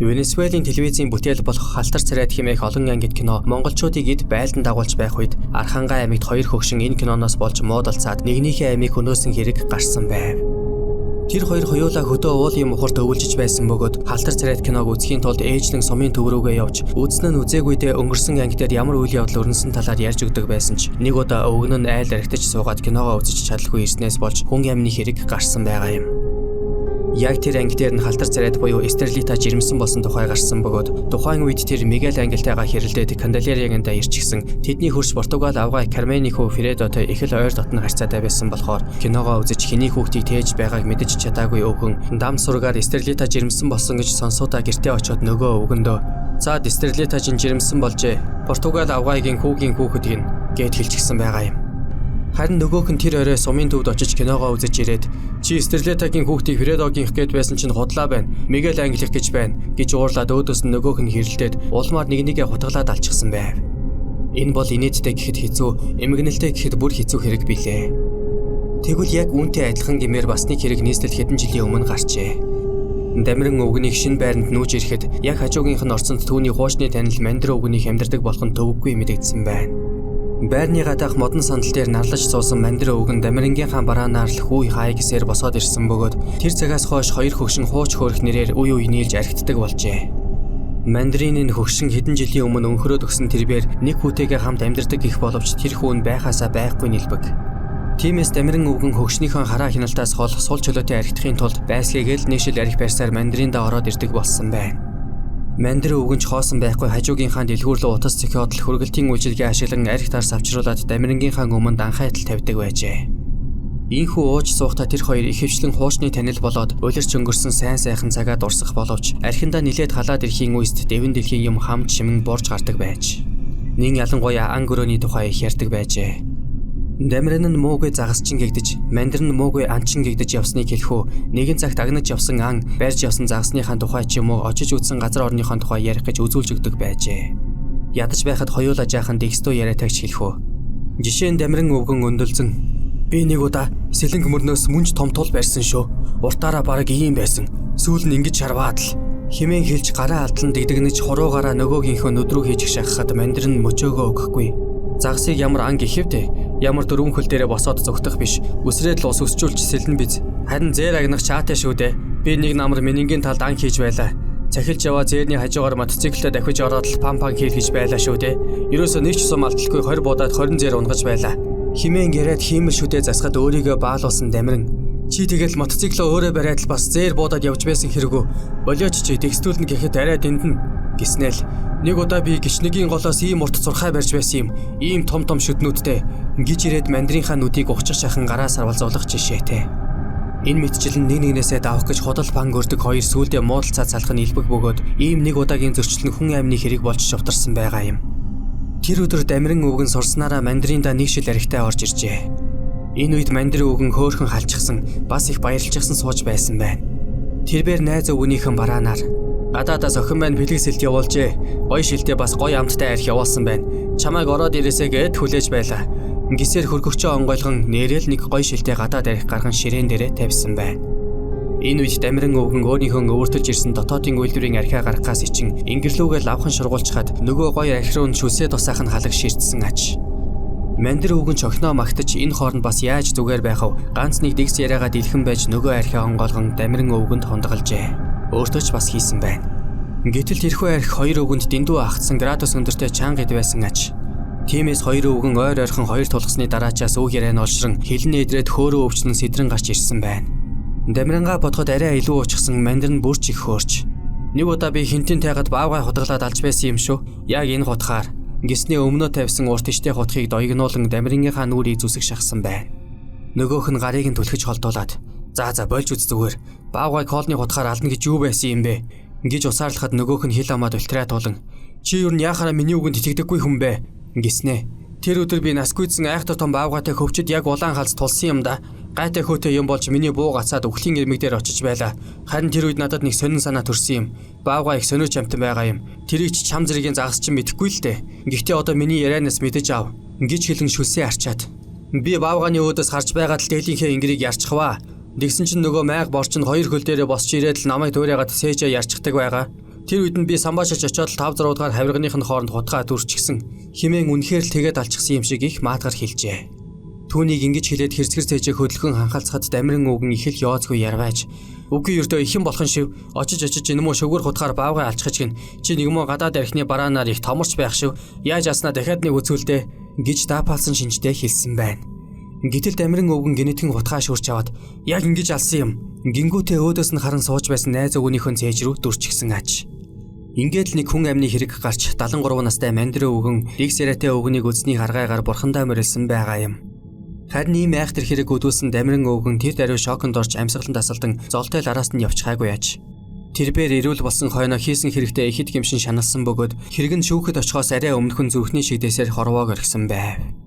Венесуелийн телевизийн бүтээл болох Халтар царайд хэмээх олон ангид кино монголчуудыг эд байлдан дагуулж байх үед Архангай аймагт 2 хөгшин энэ киноноос болж муудалцаад нэгнийхээ амийг хөнөөсөн хэрэг гарсан байв. Тэр хоёр хоёулаа хөдөө уулын мухарт өвөлжиж байсан бөгөөд Халтар царайд киног үзэхийн тулд ээжлэн сумын төв рүүгээ явж үзсэн нь үзээгүйдээ өнгөрсөн анги дээр ямар үйл явдал өрнөсөн талаар ярьж өгдөг байсан ч нэг удаа өвгөн нь айл архитаж суугаад киногоо үзэж чадалгүй ирснээс болж хүн амны хэрэг гарсан байгаа юм. Яг тэр анги дээр нь Халтар царайд буюу Эстерлита жирэмсэн болсон тухай гарсан бөгөөд тухайн үед тэр Мигель Ангельтайгаа хэрэлдээд Канделериаганда ирчихсэн. Тэдний хөрш Португал авгай Карменико Фредотой их л ойр дотн харьцаатай байсан болохоор киногоо үзэж хэний хүүхдийг тээж байгааг мэдэж чадаагүй өвгөн дам сургаар Эстерлита жирэмсэн болсон гэж сонсоодаа гэртээ очиод нөгөө өвгөндөө "За Эстерлита жирэмсэн болжээ. Португал авгайгийн хүүгийн хүүхэд гин" гэд хэлчихсэн байгаа юм. Харин нөгөөх нь тэр орой сумын төвд очиж киногоо үзэж ирээд "Чи Эстерлитагийн хүүхдийг Фредогийнх гээд байсан чинь худлаа байна. Мигель Англих гэж байна" гэж уурлаад өөдөөс нь нөгөөх нь хэрэлдээд улмаар нэгнийгээ хутгалаад алчихсан байв. Энэ бол инээдтэй гэхэд хэцүү, эмгэнэлтэй гэхэд бүр хэцүү хэрэг билээ. Тэгвэл яг үүнтэй адилхан гэмээр бас нэг хэрэг нийслэл хэдэн жилийн өмнө гарчээ. Дамиран өвгөнийг шинэ байранд нүүж ирэхэд яг хажуугийнх нь орсонд түүний хуучны танил Мандрын өвгөнийг амьдардаг болох нь төвөггүй мэдэгдсэн байна. Байрны гадаах модон сандал дээр нарлаж суусан Мандрын өвгөн Дамирангийн бараанаар л хүй хай гэсээр босоод ирсэн бөгөөд тэр цагаас хойш 2 хөгшин хууч хөөрөх нэрээр үе үе нийлж архитдаг болжээ. Мандрын энэ хөгшин хэдэн жилийн өмнө өнхрөөд өгсөн тэрбээр нэг хүүтэйгээ хамт амьдардаг гэх боловч тэр хүн байхаасаа байхгүй нэлбэг. Тиймээс Дамиран өвгөн хөгшнийхөө хараа хяналтаас хол сул чөлөөтэй архитахын тулд байсгийгэл нийшил архи барьсаар Мандринда ороод ирдэг болсон байна. Мандрын өвгөнч хоосон байхгүй хажуугийнхаа дэлгүүрлөө утас цохиод л хөргөлтийн үйлчилгээ ашиглан архи тарс авчруулад Дамирангийн өмнөд анхайтал тавьдаг байжээ. Ийхүү ууж суухдаа тэр хоёр их хвчлэн хуучны танил болоод улирч өнгөрсөн сайн сайхан цагаа дурсах боловч архиндаа нилээд халаад ирэхийн үест дэвэн дэлхийн юм хамт шимэн борж гардаг байж. Нин ялангуяа ан гөрөөний тухай их ярьдаг байжээ. Дамиран нь муугүй загасчин гэгдэж, Мандрын нь муугүй анчин гэгдэж явсныг хэлэхүү нэгэн цагт агнаж явсан ан барьж явсан загасныхаа тухай ч юм уу очиж үзсэн газар орныхоо тухай ярих гэж үзүүлж өгдөг байжээ. Ядаж байхад хоёулаа жаахан дэгстүү яриатайч хэлэхүү. Жишээ нь Дамиран өвгөн өндөлзөн "Би нэг удаа сэлэнг мөрнөөс мөнч том тул барьсан шүү. Уртаараа бараг ийм байсан. Сүүл нь ингэж шарваад л" хэмээн хэлж гараа алдлан дэгдэгнэж хуруугаараа нөгөөгийнхөө нүд рүү хийж шахахад Мандрын мөчөөгөө өгөхгүй. Загсыг ямар анги ихэвтэй, ямар дөрвөн хөл дээрээ босоод зүгтах биш. Үсрээд л ус өсчүүлж сэлэн биз. Харин зээр агнах чаатай шүү дээ. Би нэг намар менингийн талд анги хийж байлаа. Цахилж яваа зээрний хажуугаар мотоциклээ давхиж ороод л пампан хийлгэж байлаа шүү дээ. Ерөөсөө нэг ч сум алдалгүй 20 буудаад 20 зээр унгаж байлаа. Химэн яриад хиймэл шүдээ засахад өөрийгөө баалуулсан Дамиран. Чи тэгэл мотоциклоо өөрөө бариад л бас зээр буудаад явж байсан хэрэгүү. Болооч чи текстүүлнэ гэхэд арай дэндэн гиснэл. Нэг удаа би гişнэгийн голоос ийм урт зурхай барьж байсан юм. Ийм том шүднүүдтэй гэж ирээд Мандрынхаа нүдийг ухчих шахан гараа сарвалзуулах жишээтэй. Энэ мэдчил нь нэг нэгнээсээ давах гэж худал панг өрдөг хоёр сүулдэ муудалцаад салах нь илбэг бөгөөд ийм нэг удаагийн зөрчил нь хүн амны хэрэг болж шувтарсан байгаа юм. Тэр өдөр Дамиран өвгөн сурснараа Мандринда нэг шил архитай орж иржээ. Энэ үед Мандрын өвгөн хөөхөн халчихсан, бас их баярлчихсан сууж байсан байна. Тэрбээр найз өвгөнийхэн бараанаар "Гадаадаас охин маань плексэлт явуулжээ. Гоё шилдэ бас гоё амттай архи явуулсан байна. Чамайг ороод ирээсэй гэд хүлээж байлаа." Гисээр хөргөгчөө онгойлгон нэрэл нэг гоё шилдэ гадаад архи гарган ширээн дээрээ тавьсан байна. Энэ үед Дамиран өвгөн өөрийнхөө өвөртөж ирсэн дотоодын үйлдвэрийн архиа гаргахаас ичин ингэрлүүгээ лавхан шургуулчхад нөгөө гоё архи руу шүлсээ тусаах нь халаг ширдсэн ач. Мандрын өвгөн ч охиноо магтаж энэ хооронд бас яаж зүгээр байх вэ? Ганц нэг дэгс яриагаа дэлхэн байж нөгөө архиа онгойлгон Дамиран өвгөнд хундагалжээ. Өөртөө ч бас хийсэн байна. Гэтэл тэрхүү архи хоёр өвгөнд дэндүү ахцсан градус өндөртэй чанга эд байсан ач. Тиймээс хоёр өвгөн ойр ойрхон хоёр тулгасны дараачаас үг яриа нь олшрон хилэн эдрээд хөөрөө өвчнөн сэдрэн гарч ирсэн байна. Дамирангаа бодоход арай илүү уучсан Мандрын бүрч их хөөрч. Нэг удаа би хинтэн тайгаад баавгай хутгалаад алж байсан юм шүү. Яг энэ хутгаар гисний өмнөө тавьсан урт иштэй хутгийг доёгнуулан Дамирангийнхаа нүрийг зүсэг шахсан байна. Нөгөөх нь гарыг нь түлхэж холдуулаад За болж үз зүгээр. Баавгай колны хутгаар алдна гэж юу байсан юм бэ? Гэж усаарлахад нөгөөх нь хил амаад ультраа туулан чи юу яхаараа миний үгэнд итгэдэггүй хүн бэ? Гиснэ. Тэр өдөр би наскүйдсэн айхтар том баавгайтай хөвчөд яг улаан халс тулсан юм да. Гайтай хөөтэй юм болж миний буу гацаад өвхлийн ирмэг дээр очиж байла. Харин тэр үед надад нэг сонин санаа төрсөн юм. Баавгай их сониуч амтан байгаа юм. Тэрийг ч чам зэргийн загас чинь мэдэхгүй л дээ. Гэхдээ одоо миний ярианаас мэдэж ав. Гэж хэлэн шүлсээ арчаад. Би баавганы өөдөөс харж байгаад л дээлийнхээ ингэрийг ярчхваа. Дэгсэн чинь нөгөө майг борч нь хоёр хөл дээрээ босч ирээд л намайг дуурайгаад сээжээ ярчдаг байгаа. Тэр үед нь би самбаашиж очиод 5-6 дугаар хавирганых нь хооронд хутгаа дүрчихсэн хэмээн үнэхээр л тэгээд алчихсан юм шиг их маатгаар хэлжээ. Түүнийг ингэж хэлээд хэрцгэр цээжээ хөдөлгөн ханхалцахад дамиран өвгөн их л яоцгүй ярвайж үгүй ердөө ихэн болох шив очиж энэ муу шөвгөр хутгаар баавгай алчхаж гин чи нэг муу гадаад архины бараанаар их томорч байх шив яаж аснаа дахиад нэг үзүүлдэ гэж даапалсан шинжтэй хэлсэн байна. Гэтэл дамиран өвгөн генетикийн хутгаа шүрч аваад яг ингэж алсан юм. Гингүүтээ өөдөөс нь харан сууж байсан найз өвгөнийхөө цээж рүү дүрчихсэн аж. Ингээд л нэг хүн амны хэрэг гарч 73 настай мандрын өвгөн Рикс яриатай өвгөнийг үзсний харгаагаар бурхандаа мөрөлсөн байгаа юм. Харин ийм айхтар хэрэг үүдүүлсэн дамиран өвгөн тэр даруй шоконд орж амьсгалан тасалдан золтой л араас нь явчихаагүй аж. Тэрбээр ирүүл болсон хойноо хийсэн хэрэгтэй ихэд гимшин шаналсан бөгөөд хэрэг нь шүүхэд очихоос арай өмнөхөн зүрхний шигдээсээр хорвоог орхисон байв.